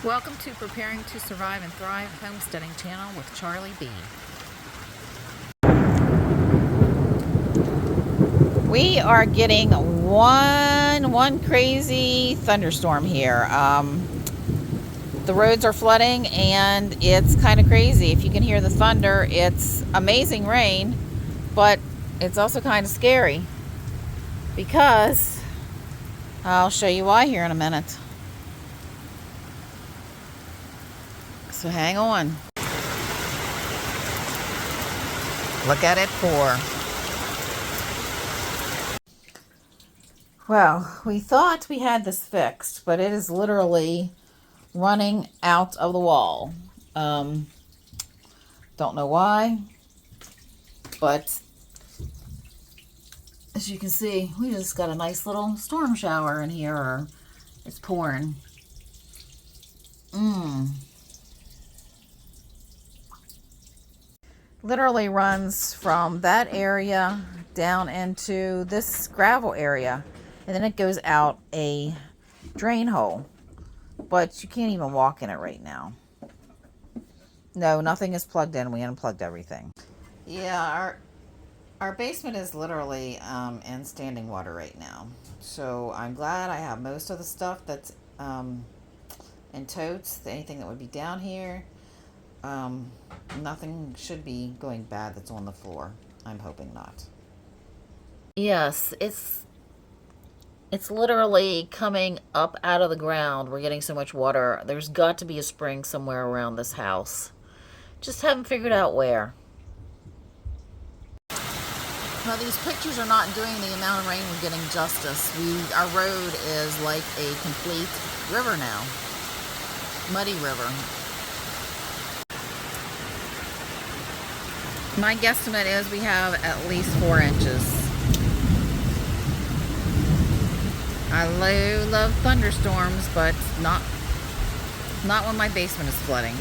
Welcome to Preparing to Survive and Thrive Homesteading Channel with Charlie B. We are getting one crazy thunderstorm here. The roads are flooding and it's kind of crazy. If you can hear the thunder, it's amazing rain, but it's also kind of scary because I'll show you why here in a minute. So hang on. Look at it pour. Well, we thought we had this fixed, but it is literally running out of the wall. Don't know why, but as you can see, we just got a nice little storm shower in here, or it's pouring. Literally runs from that area down into this gravel area, and then it goes out a drain hole, but you can't even walk in it right now. No, nothing is plugged in. We unplugged everything. Yeah, our basement is literally in standing water right now, so I'm glad I have most of the stuff that's in totes. Anything that would be down here, nothing should be going bad that's on the floor. I'm hoping not. Yes, it's literally coming up out of the ground. We're getting so much water. There's got to be a spring somewhere around this house. Just haven't figured out where. Now, these pictures are not doing the amount of rain we're getting justice. Our road is like a complete river now. Muddy river. My guesstimate is we have at least 4 inches. I love thunderstorms, but not when my basement is flooding.